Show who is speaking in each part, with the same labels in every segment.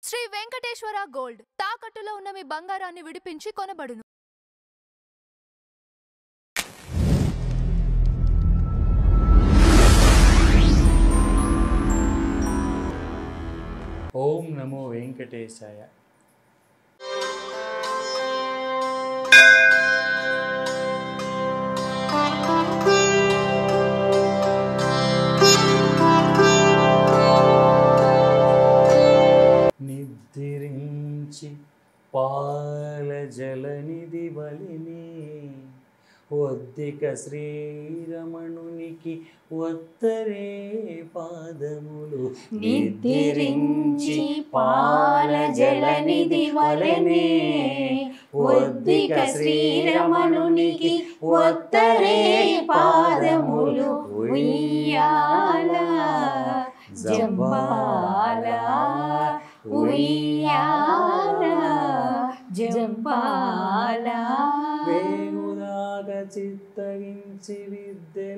Speaker 1: Shri Venkateswara gold తాకట్టులో ఉన్న మీ బంగారాన్ని విడిపించి కొనబడును.
Speaker 2: ఓం నమో వెంకటేశాయ. నిద్రించి పాల జలనిధి వలిని ఒద్దిక శ్రీరమణునికి ఒత్తరే పాదములు.
Speaker 3: నిద్రించి పాల జలనిధి వలనే ఒద్దిక శ్రీరమణునికి ఒత్తరే పాదములు. ఉయ్యాల జంబాల ఉయ్యాల జంబాల.
Speaker 2: వేగుదాగా చిత్తగించి విద్యలనాదరించి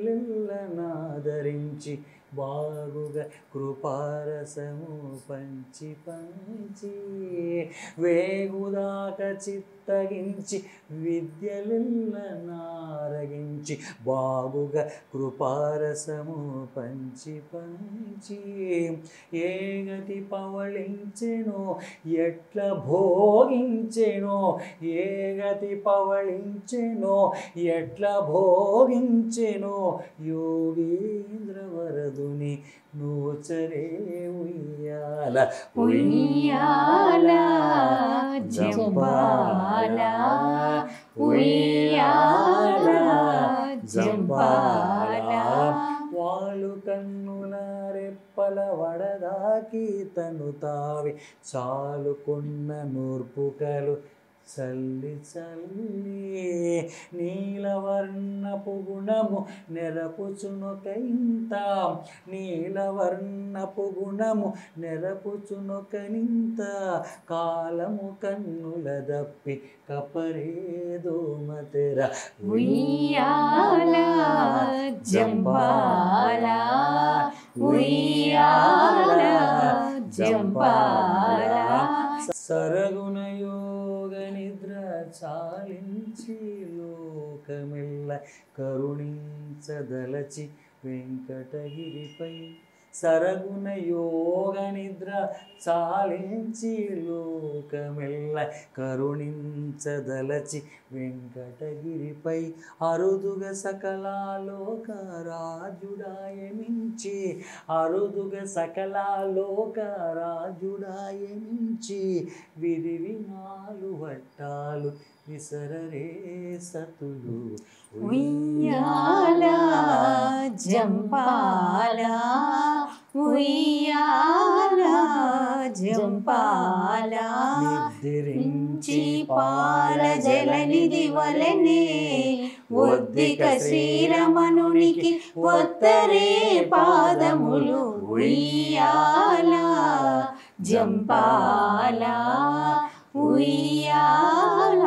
Speaker 2: బాగుగా కృపారసము పంచి పంచి. వేగుదాకా చిత్తగించి విద్యలనారగించి బాగుగా కృపారసము పంచి పంచి. ఏ గతి పవళించెనో ఎట్ల భోగించెనో, ఏ గతి పవళించెనో ఎట్ల భోగించెనో యోగీంద్ర వరదుని నోచరే ఉయ్యాల.
Speaker 3: ఉయ్యాల జంబాల ఉయ్యాల జంబాల.
Speaker 2: వాళ్ళు కన్నుల రెప్పల వడదాకి తను తావి చాలుకున్న నూర్పుకలు చల్లి చల్లి. నీలవర్ణపు గుణము నెరపుచునొకయింత, నీలవర్ణపు గుణము నెరపుచునొకనింత. కాలము కన్నుల దప్పి కపరేదో మతెర.
Speaker 3: ఉయ్యాల జంబాల ఉయ్యాల జంబాల.
Speaker 2: సరగుణ యోగ నిద్ర చాలించి లోకమెల్ల కరుణించదలచి వెంకటగిరిపై. సరగుణ యోగ నిద్ర చాలించి లోకమెల్ల కరుణించదలచి వెంకటగిరిపై. అరుదుగ సకలాలోకరాజుడాయమించి, అరుదుగ సకలాలోకరాజుడాయమించి. విరివి నాలు వట్టాలు విసరరే సతులు.
Speaker 3: ఉయ్యాల జంపాల ఉయ్యాల జంపాల. నిద్రించి పాల జలనిధి వలనే ఒద్దిక శ్రీరమణునికి ఒత్తరే పాదములు. ఉయ్యాల జంపాల ఉయ్యాల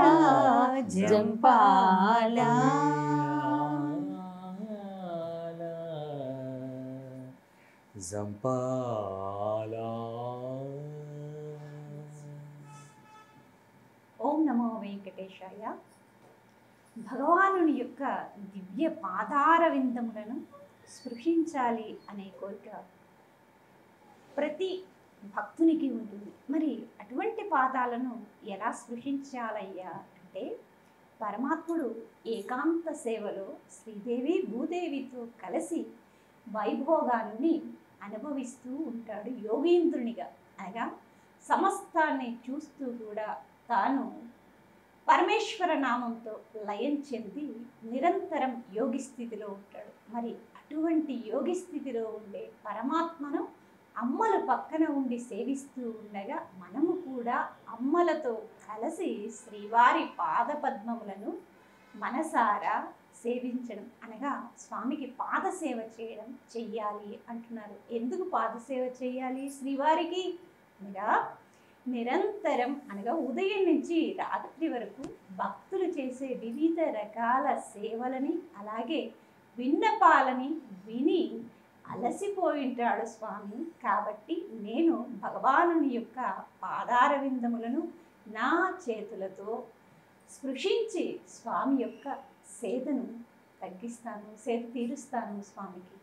Speaker 3: జంపాల.
Speaker 2: జంపాల.
Speaker 4: ఓం నమో వెంకటేశాయ. భగవానుని యొక్క దివ్య పాదార విందములను స్పృశించాలి అనే కోరిక ప్రతి భక్తునికి ఉంటుంది. మరి అటువంటి పాదాలను ఎలా స్పృశించాలయ్యా అంటే, పరమాత్ముడు ఏకాంత సేవలో శ్రీదేవి భూదేవితో కలిసి వైభోగాన్ని అనుభవిస్తూ ఉంటాడు యోగీంద్రునిగా. అనగా సమస్తాన్ని చూస్తూ కూడా తాను పరమేశ్వర నామంతో లయం చెంది నిరంతరం యోగి స్థితిలో ఉంటాడు. మరి అటువంటి యోగి స్థితిలో ఉండే పరమాత్మను అమ్మలు పక్కన ఉండి సేవిస్తూ ఉండగా మనము కూడా అమ్మలతో కలిసి శ్రీవారి పాదపద్మములను మనసారా సేవించడం, అనగా స్వామికి పాదసేవ చేయడం చెయ్యాలి అంటున్నారు. ఎందుకు పాదసేవ చేయాలి శ్రీవారికి అనగా, నిరంతరం అనగా ఉదయం నుంచి రాత్రి వరకు భక్తులు చేసే వివిధ రకాల సేవలని అలాగే విన్నపాలని విని అలసిపోయింటాడు స్వామి. కాబట్టి నేను భగవానుని యొక్క పాదార విందములను నా చేతులతో స్పృశించి స్వామి యొక్క సేదను తగ్గిస్తాను, సేద తీరుస్తాను స్వామికి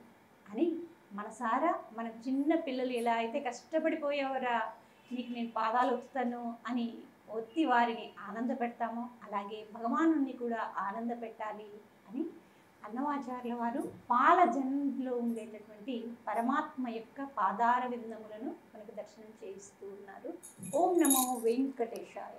Speaker 4: అని మనసారా మన చిన్న పిల్లలు ఎలా అయితే కష్టపడిపోయేవరా నీకు నేను పాదాలు ఒత్తుతాను అని ఒత్తి వారిని ఆనంద పెడతామో అలాగే భగవానుని కూడా ఆనంద పెట్టాలి అని అన్నమాచార్యుల వారు పాల జన్మలో ఉండేటటువంటి పరమాత్మ యొక్క పాదార విందములను మనకు దర్శనం చేయిస్తూ ఉన్నారు. ఓం నమో వెంకటేశాయ.